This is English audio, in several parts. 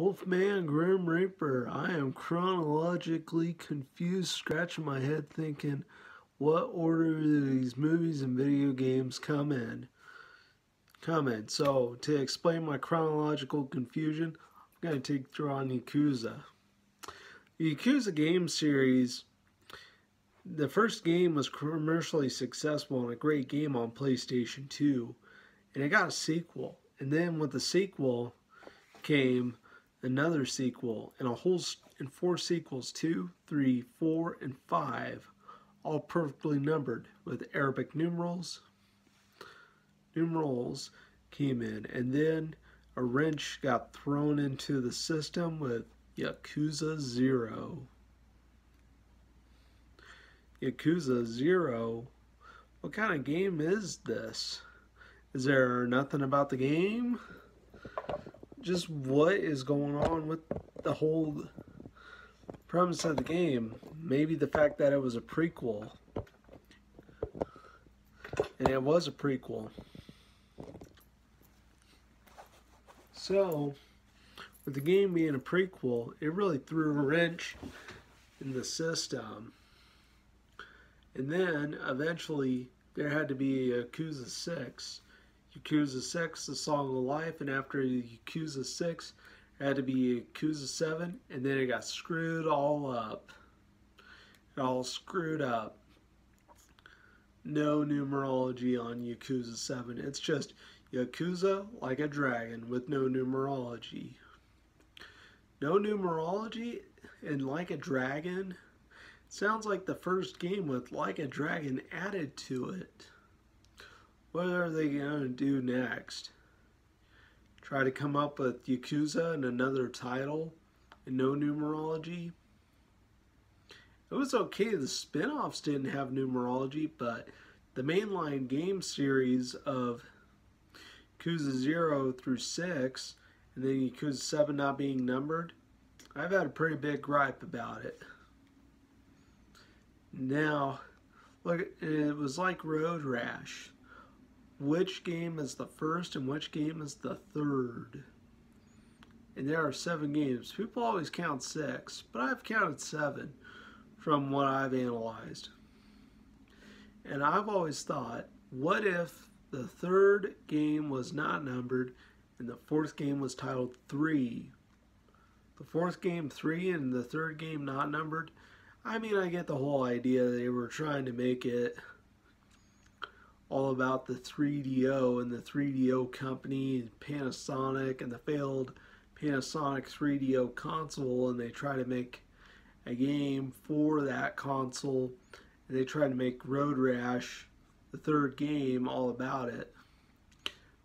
Wolfman Grim Reaper, I am chronologically confused, scratching my head thinking, what order do these movies and video games come in? So, to explain my chronological confusion, I'm going to take you on Yakuza. The Yakuza game series, the first game was commercially successful and a great game on PlayStation 2, and it got a sequel. And then with the sequel came another sequel, and 4 sequels, 2, 3, 4, and 5, all perfectly numbered with Arabic numerals. Numerals came in, and then a wrench got thrown into the system with Yakuza 0. Yakuza 0? What kind of game is this? Is there nothing about the game? Just what is going on with the whole premise of the game? Maybe the fact that it was a prequel. And it was a prequel. So, with the game being a prequel, it really threw a wrench in the system. And then, eventually, there had to be a Yakuza 6. Yakuza 6, The Song of Life, and after Yakuza 6, it had to be Yakuza 7, and then it got screwed all up. It all screwed up. No numerology on Yakuza 7. It's just Yakuza like a dragon with no numerology. No numerology and like a dragon sounds like the first game with like a dragon added to it. What are they going to do next? Try to come up with Yakuza and another title and no numerology? It was okay, the spin-offs didn't have numerology, but the mainline game series of Yakuza 0 through 6, and then Yakuza 7 not being numbered, I've had a pretty big gripe about it. Now, look, it was like Road Rash. Which game is the first and which game is the third? And there are 7 games. People always count 6, but I've counted 7 from what I've analyzed. And I've always thought, what if the third game was not numbered and the fourth game was titled 3? The fourth game 3 and the third game not numbered? I mean, I get the whole idea. They were trying to make it all about the 3DO and the 3DO company and Panasonic and the failed Panasonic 3DO console, and they try to make a game for that console, and they try to make Road Rash, the third game, all about it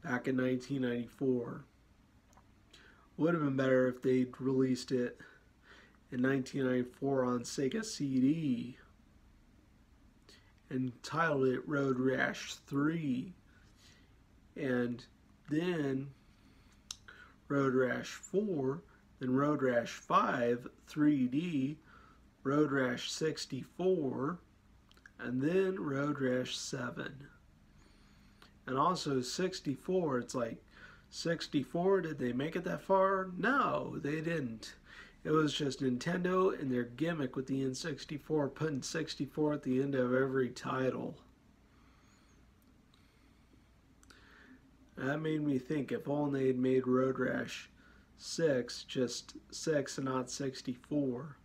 back in 1994. Would have been better if they'd released it in 1994 on Sega CD and titled it Road Rash 3, and then Road Rash 4, then Road Rash 5 3D, Road Rash 64, and then Road Rash 7. And also 64, it's like, 64, did they make it that far? No, they didn't. It was just Nintendo and their gimmick with the N64, putting 64 at the end of every title. That made me think, if only they'd made Road Rash 6 just 6 and not 64.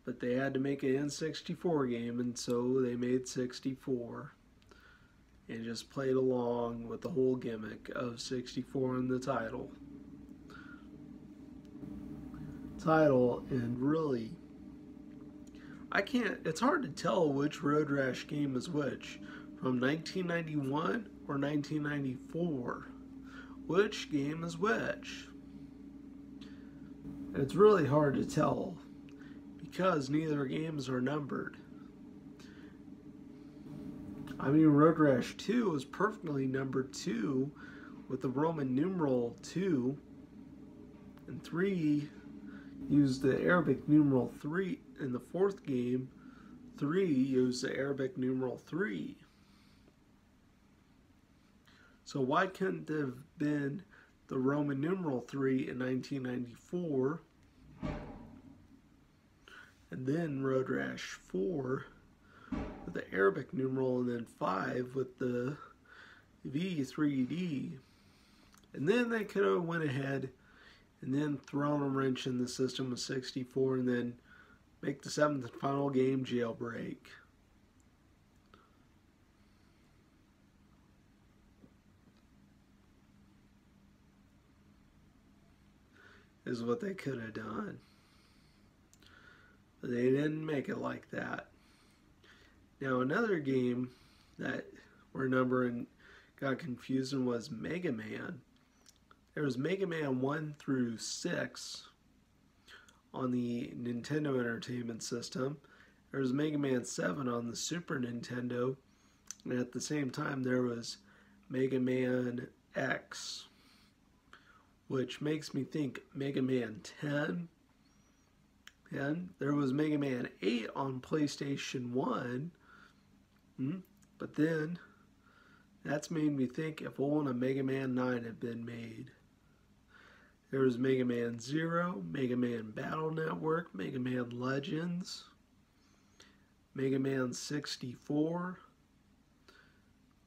But they had to make an N64 game, and so they made 64. And just played along with the whole gimmick of 64 in the title. And really, it's hard to tell which Road Rash game is which, from 1991 or 1994. Which game is which? It's really hard to tell because neither games are numbered. I mean, Road Rash 2 is perfectly numbered 2 with the Roman numeral 2, and 3 used the Arabic numeral 3. In the fourth game, 3 used the Arabic numeral 3. So why couldn't it have been the Roman numeral 3 in 1994, and then Road Rash 4 with the Arabic numeral, and then 5 with the V3D. And then they could have went ahead and then thrown a wrench in the system with 64 and then make the 7th and final game Jailbreak. Is what they could have done. But they didn't make it like that. Now another game that where numbering got confusing was Mega Man. There was Mega Man 1 through 6 on the Nintendo Entertainment System. There was Mega Man 7 on the Super Nintendo. And at the same time there was Mega Man X, which makes me think Mega Man 10. And there was Mega Man 8 on PlayStation 1. But then that's made me think if only a Mega Man 9 had been made. There was Mega Man 0, Mega Man Battle Network, Mega Man Legends, Mega Man 64,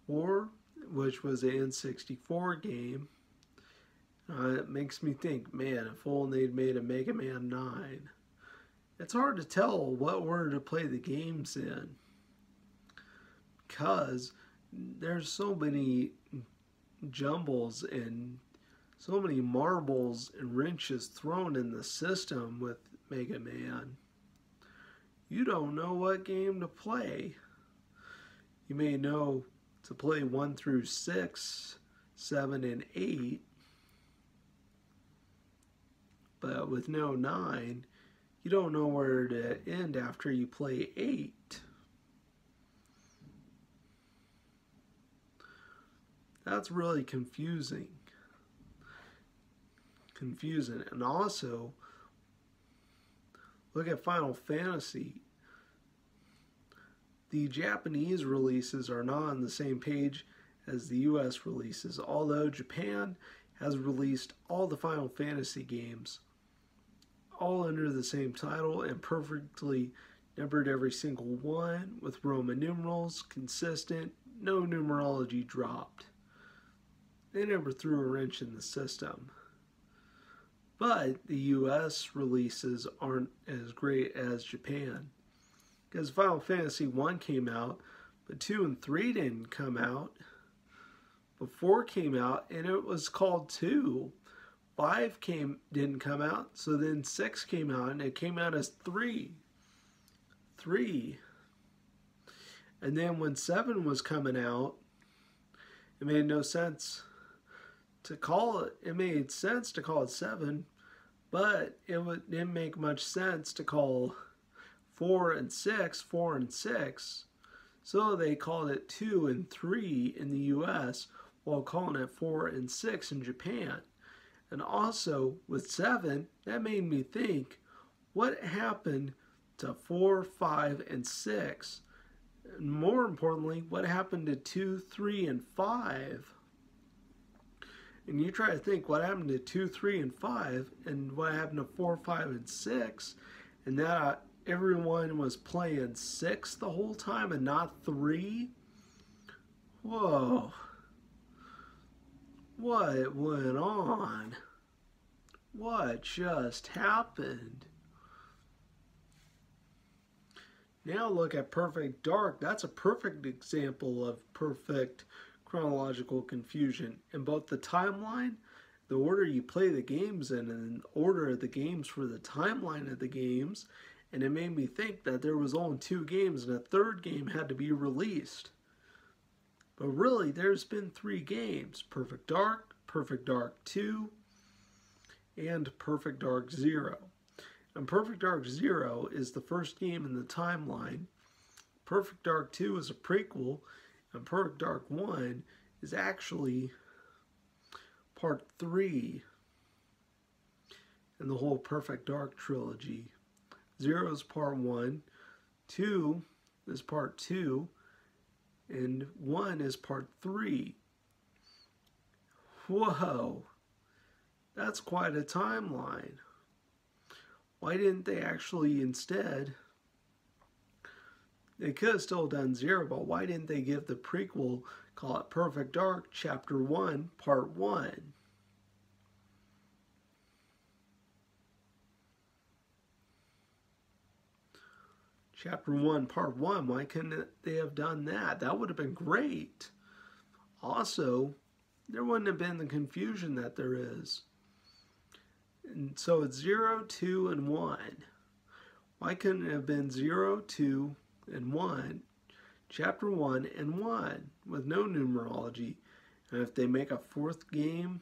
which was an N64 game. It makes me think, man, if only they'd made a Mega Man 9. It's hard to tell what order to play the games in, because there's so many jumbles and so many marbles and wrenches thrown in the system with Mega Man. You don't know what game to play. You may know to play 1 through 6, 7, and 8, but with no 9, you don't know where to end after you play 8. That's really confusing. And also, look at Final Fantasy. The Japanese releases are not on the same page as the US releases, although Japan has released all the Final Fantasy games all under the same title and perfectly numbered every single one with Roman numerals, consistent, no numerology dropped. They never threw a wrench in the system. But the US releases aren't as great as Japan, because Final Fantasy 1 came out, but 2 and 3 didn't come out. But 4 came out, and it was called 2. 5 didn't come out, so then 6 came out, and it came out as 3. And then when 7 was coming out, it made no sense to call it. It made sense to call it 7, but it didn't make much sense to call 4 and 6 4 and 6. So they called it 2 and 3 in the US while calling it 4 and 6 in Japan. And also with 7, that made me think, what happened to 4, 5, and 6? And more importantly, what happened to 2, 3, and 5? And you try to think what happened to 2, 3, and 5, and what happened to 4, 5, and 6, and that everyone was playing 6 the whole time and not 3? Whoa. What went on? What just happened? Now look at Perfect Dark. That's a perfect example of perfect chronological confusion. In both the timeline, the order you play the games in, and the order of the games for the timeline of the games, and it made me think that there was only 2 games and a third game had to be released. But really, there's been 3 games: Perfect Dark 2, and Perfect Dark 0. And Perfect Dark 0 is the first game in the timeline. Perfect Dark 2 is a prequel, and Perfect Dark 1 is actually part 3 in the whole Perfect Dark trilogy. 0 is part 1, 2 is part 2, and 1 is part 3. Whoa! That's quite a timeline. Why didn't they actually instead... They could have still done 0, but why didn't they give the prequel, call it Perfect Dark, Chapter 1, Part 1? Chapter 1, Part 1, why couldn't they have done that? That would have been great. Also, there wouldn't have been the confusion that there is. And so it's 0, 2, and 1. Why couldn't it have been 0, 2, and 1, Chapter 1 and 1, with no numerology? And if they make a 4th game,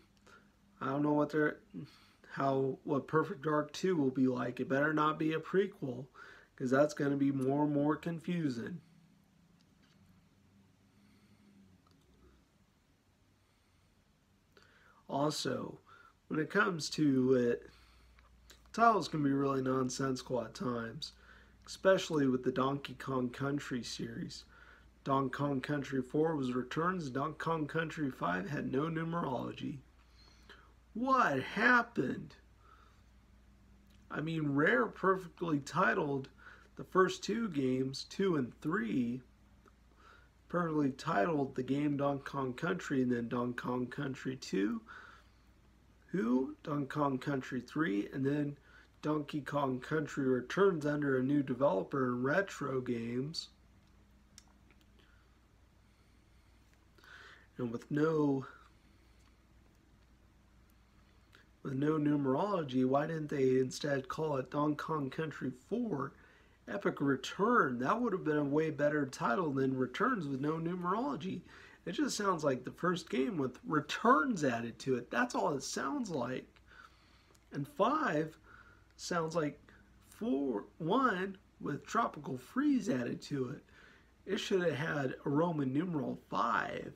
I don't know what Perfect Dark 2 will be like. It better not be a prequel, because that's going to be more and more confusing. Also, when it comes to it, titles can be really nonsensical at times, especially with the Donkey Kong Country series. Donkey Kong Country 4 was Returns, Donkey Kong Country 5 had no numerology. What happened? I mean, Rare perfectly titled the first 2 games, 2 and 3, perfectly titled the game Donkey Kong Country, and then Donkey Kong Country 2, Donkey Kong Country 3, and then Donkey Kong Country Returns under a new developer in Retro Games. And with no numerology, why didn't they instead call it Donkey Kong Country 4 Epic Return? That would have been a way better title than Returns with no numerology. It just sounds like the first game with returns added to it. That's all it sounds like. And 5 sounds like 1 with Tropical Freeze added to it. It should have had a Roman numeral 5.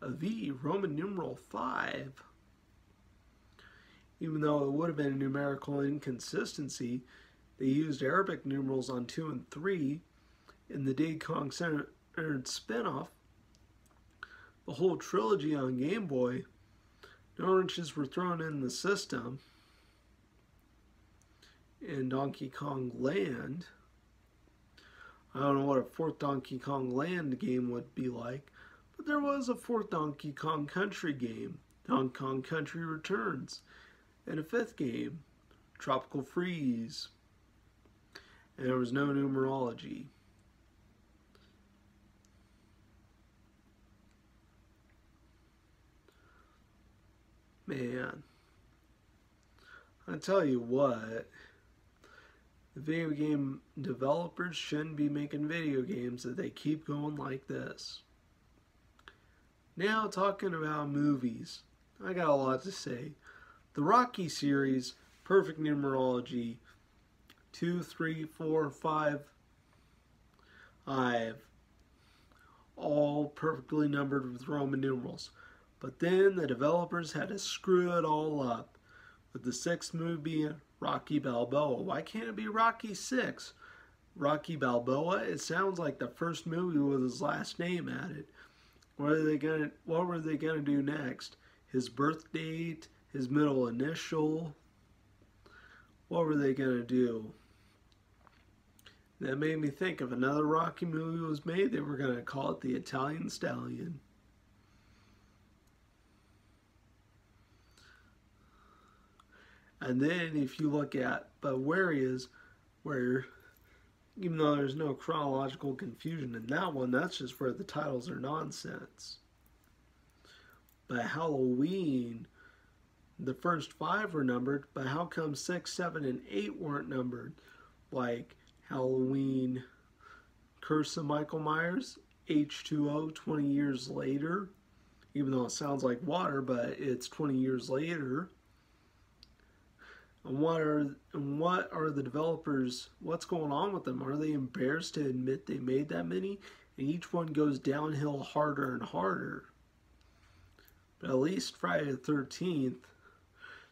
A V, Roman numeral 5. Even though it would have been a numerical inconsistency, they used Arabic numerals on 2 and 3 in the Diddy Kong centered spinoff. The whole trilogy on Game Boy, no wrenches were thrown in the system. In Donkey Kong Land, I don't know what a 4th Donkey Kong Land game would be like, but there was a 4th Donkey Kong Country game, Donkey Kong Country Returns, and a 5th game, Tropical Freeze, and there was no numerology. Man, I tell you what, the video game developers shouldn't be making video games if they keep going like this. Now talking about movies, I got a lot to say. The Rocky series, perfect numerology, 2, 3, 4, 5, all perfectly numbered with Roman numerals. But then the developers had to screw it all up with the 6th movie being Rocky Balboa. Why can't it be Rocky 6? Rocky Balboa, it sounds like the first movie with his last name added. What were they gonna do next? His birth date, his middle initial. What were they gonna do? That made me think if another Rocky movie was made, they were gonna call it the Italian Stallion. And then if you look at, but where he is, where, even though there's no chronological confusion in that one, that's just where the titles are nonsense. But Halloween, the first 5 were numbered, but how come 6, 7, and 8 weren't numbered? Like Halloween, Curse of Michael Myers, H2O, 20 years later, even though it sounds like water, but it's 20 years later. And what are the developers, what's going on with them? Are they embarrassed to admit they made that many? And each one goes downhill harder and harder. But at least Friday the 13th,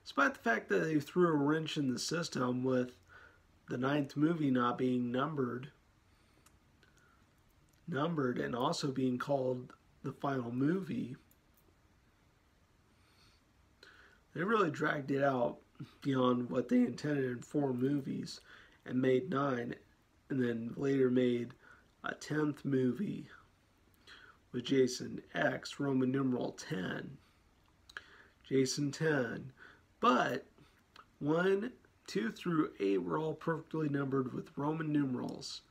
despite the fact that they threw a wrench in the system with the 9th movie not being numbered and also being called the final movie, They really dragged it out beyond what they intended in 4 movies and made 9, and then later made a 10th movie with Jason X, Roman numeral 10. Jason 10. But 1, 2 through 8 were all perfectly numbered with Roman numerals.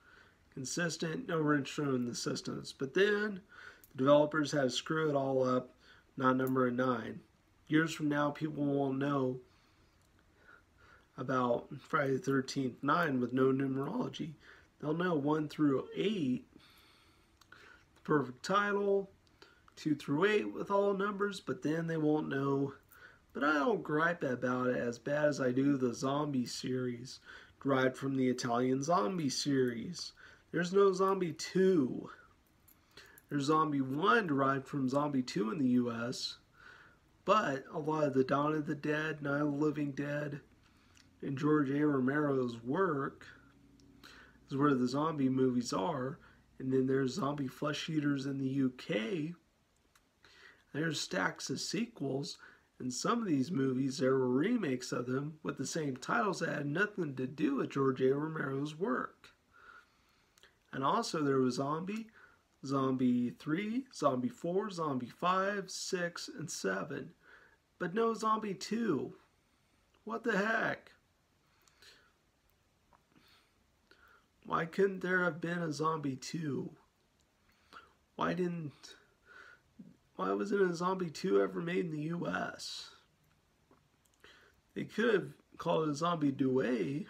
Consistent, no wrench thrown in the systems. But then the developers had to screw it all up, not numbering 9. Years from now, people won't know about Friday the 13th 9 with no numerology. They'll know 1 through 8, the perfect title, 2 through 8 with all numbers, but then they won't know. But I don't gripe about it as bad as I do the zombie series, derived from the Italian zombie series. There's no Zombie 2. There's Zombie 1 derived from Zombie 2 in the US, but a lot of the Dawn of the Dead, Night of the Living Dead, and George A. Romero's work is where the zombie movies are. And then there's Zombie Flesh Eaters in the UK. There's stacks of sequels, and some of these movies, there were remakes of them with the same titles that had nothing to do with George A. Romero's work. And also there was Zombie 3, Zombie 4, Zombie 5, 6, and 7. But no Zombie 2. What the heck? Why couldn't there have been a Zombie 2? Why wasn't a Zombie 2 ever made in the US? They could have called it a Zombie 2,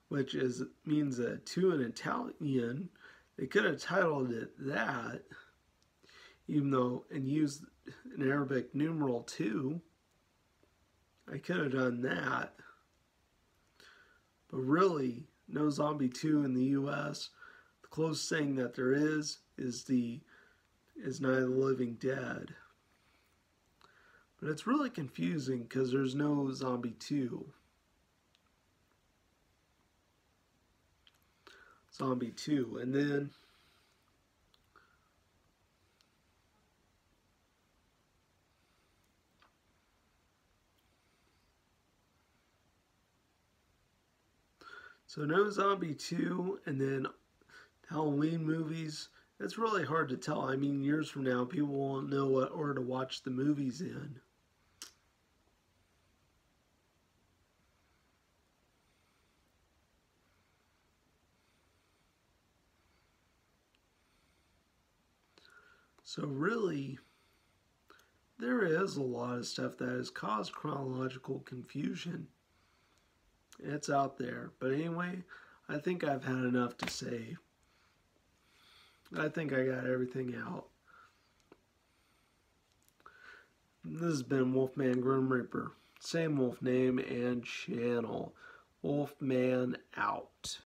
which means a 2 in Italian. They could have titled it that, even though, and used an Arabic numeral 2. I could have done that. But really, no Zombie 2 in the US. The closest thing that there is Night of the Living Dead. But it's really confusing because there's no Zombie 2. Zombie 2. And then so no Zombie 2, and then Halloween movies. It's really hard to tell. I mean, years from now, people won't know what order to watch the movies in. So really, there is a lot of stuff that has caused chronological confusion. It's out there. But anyway, I think I've had enough to say. I think I got everything out. This has been Wolfman Grim Reaper. Same wolf name and channel. Wolfman out.